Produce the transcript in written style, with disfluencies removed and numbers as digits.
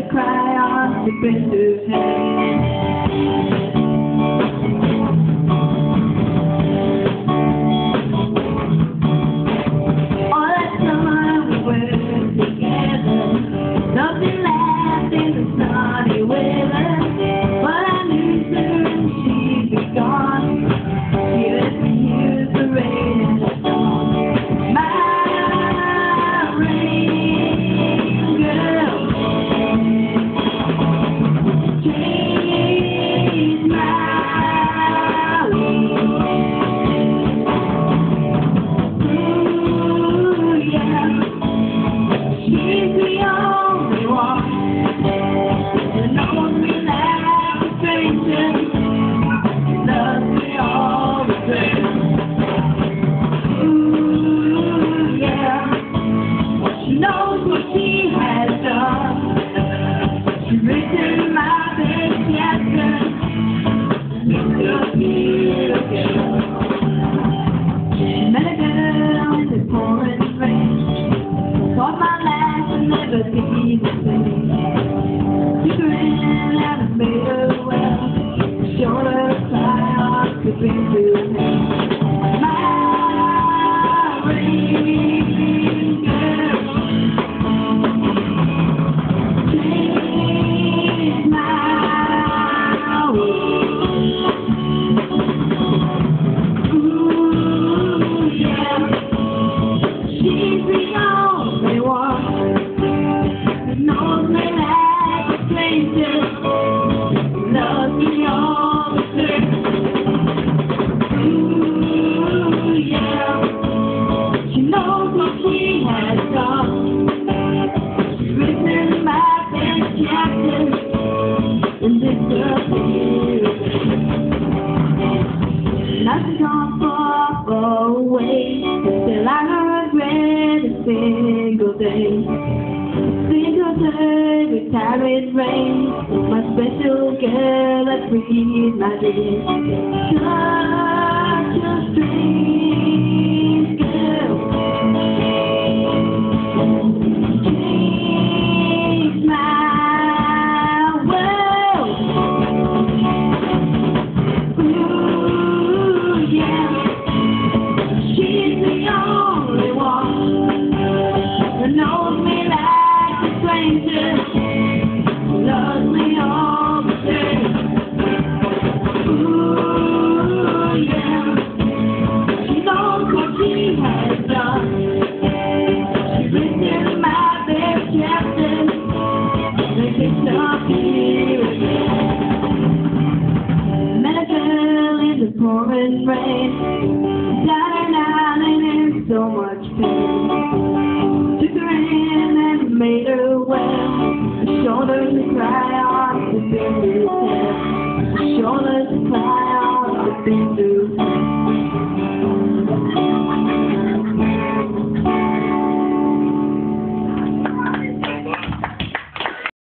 to cry on the bitter head. All that summer we were together, nothing left in the sunny weather, but I knew soon she'd be gone. She left me here with the rain and the storm. My rain girl, changed my world. Ooh, yeah, she's the only one who knows me like a stranger, loves me all the same. Ooh, yeah, she knows what she has done. She's written my best chapter. Look up here again. Met a girl in the pouring rain. Thought my life would never be the same. Took her in and I made her well. Showed her a cry on the bitter head. My rain girl, changed my world. Ooh, yeah, she's the only one who knows me like a stranger, loves me all the same. Ooh, yeah, she knows what she has done. She's written my best chapter in this world. Nothing's gone far, far away. Still I regret a single day. Single day with tired rain. My special girl that breathes my day. Such a strange girl. Changed my world. Ooh, yeah, she's the only one who knows me like a stranger, loves me all the same. Ooh, yeah, she knows what she has done. She's written my best chapter. Make it stop here again. Met a girl in the pouring rain. Down and in so much pain. Took her in and made her well. Showed her to cry on the bitter head. Showed her to cry on the bitter head.